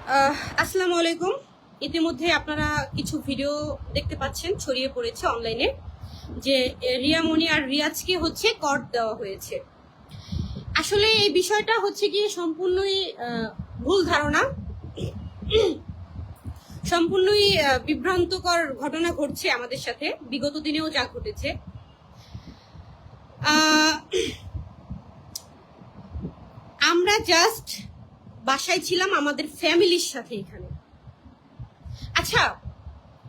আসসালামু আলাইকুম। ইতিমধ্যে আপনারা কিছু ভিডিও দেখতে পাচ্ছেন, ছড়িয়ে পড়েছে অনলাইনে যে রিয়ামণি আর রিয়াজকে হচ্ছে কর্ড দেওয়া হয়েছে। আসলে এই বিষয়টা হচ্ছে গিয়ে সম্পূর্ণই ভুল ধারণা, সম্পূর্ণই বিভ্রান্তকর ঘটনা ঘটছে আমাদের সাথে। বিগত দিনেও যা ঘটেছে, আমরা জাস্ট বাসায় ছিলাম আমাদের ফ্যামিলির সাথে এখানে। আচ্ছা,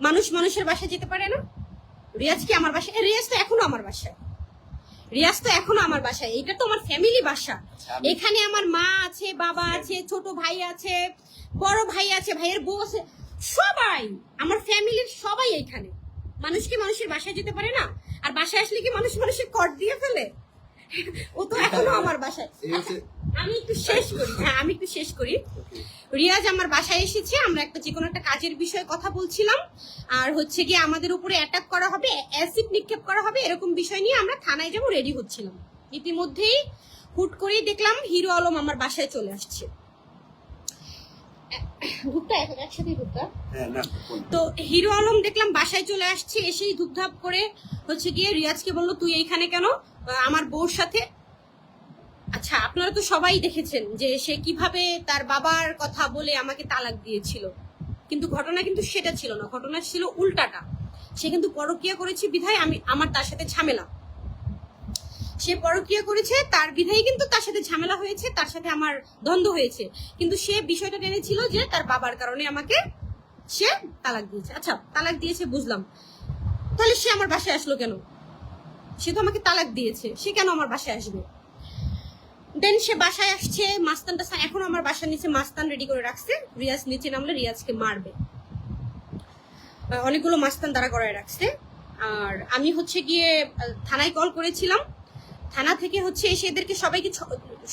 মানুষ মানুষের বাসায় যেতে পারে না? রিয়াজ কি আমার বাসায়? রিয়াজ তো এখনো আমার বাসায়, রিয়াজ তো এখনো আমার বাসায়। এটা তো আমার ফ্যামিলি বাসা। এখানে আমার মা আছে, বাবা আছে, ছোট ভাই আছে, বড় ভাই আছে, ভাইয়ের বউ আছে, সবাই আমার ফ্যামিলির সবাই এখানে। মানুষ কি মানুষের বাসায় যেতে পারে না? আর বাসায় আসলে কি মানুষ মানুষের কর দিয়ে ফেলে? ও তো এখনো আমার বাসায়। আমি একটু শেষ করি। রিয়াজ আমার বাসায় এসেছে, আমরা একটা যে কোনো একটা কাজের বিষয়ে কথা বলছিলাম, আর হচ্ছে গিয়ে আমাদের উপরে অ্যাটাক করা হবে, অ্যাসিড নিক্ষেপ করা হবে, এরকম বিষয় নিয়ে আমরা থানায় যাবো রেডি হচ্ছিলাম। ইতিমধ্যেই হুট করেই দেখলাম হিরো আলম আমার বাসায় চলে আসছে। তো হিরো আলম দেখলাম বাসায় চলে আসছে, এসেই ধুপধাপ করে হচ্ছে গিয়ে রিয়াজকে বললো, তুই এইখানে কেন আমার বউর সাথে? আচ্ছা, আপনারা তো সবাই দেখেছেন যে সে কিভাবে তার বাবার কথা বলে আমাকে তালাক দিয়েছিল, কিন্তু ঘটনা কিন্তু সেটা ছিল না, ঘটনা ছিল উল্টাটা। সে কিন্তু পরকীয়া করেছে বিধায় আমার তার সাথে ঝামেলা। সে পরকীয়া করেছে তার বিধায় কিন্তু তার সাথে ঝামেলা হয়েছে, তার সাথে আমার দ্বন্দ্ব হয়েছে, কিন্তু সে বিষয়টা টেনেছিল যে তার বাবার কারণে আমাকে সে তালাক দিয়েছে। আচ্ছা, তালাক দিয়েছে বুঝলাম, তাহলে সে আমার বাসায় আসলো কেন? সে তো আমাকে তালাক দিয়েছে, সে কেন আমার বাসায় আসবে? দেন সে বাসায় আসছে, মাস্তানটা এখন আমার বাসার নিচে মাস্তান রেডি করে রাখছে। রিয়াজ নিচে নামলে রিয়াজকে মারবে, অনেকগুলো মাস্তান দাঁড়া করায় রাখছে। আর আমি হচ্ছে গিয়ে থানায় কল করেছিলাম, থানা থেকে হচ্ছে এসে এদেরকে সবাইকে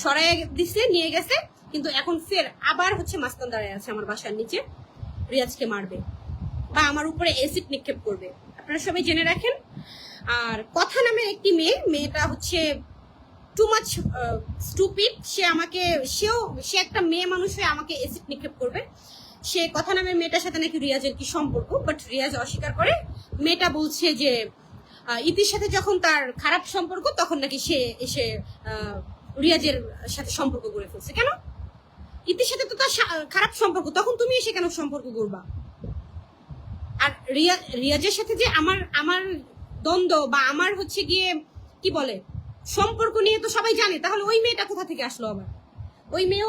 সরাই দিছে, নিয়ে গেছে, কিন্তু এখন ফের আবার হচ্ছে মাস্তান দাঁড়ায় আছে আমার বাসার নিচে, রিয়াজকে মারবে বা আমার উপরে অ্যাসিড নিক্ষেপ করবে। আপনারা সবাই জেনে রাখেন। আর কথা নামের একটি মেয়েটা হচ্ছে টু মাচ স্টুপিড। সে একটা মেয়ে মানুষ হয়ে আমাকে অ্যাসিড নিক্ষেপ করবে। সে কথা নামের মেয়েটার সাথে নাকি রিয়াজের কি সম্পর্ক, বাট রিয়াজ অস্বীকার করে। মেয়েটা বলছে যে ইতির সাথে যখন তার খারাপ সম্পর্ক, তখন নাকি সে এসে রিয়াজের সাথে সম্পর্ক গড়ে ফেলছে। কেন? ইতির সাথে তো তার খারাপ সম্পর্ক, তখন তুমি এসে কেন সম্পর্ক করবা? আর রিয়াজের সাথে যে আমার দ্বন্দ্ব বা আমার হচ্ছে গিয়ে কি বলে সম্পর্ক নিয়ে তো সবাই জানে, তাহলে ওই মেয়েটা কোথা থেকে আসলো? আবার ওই মেয়েও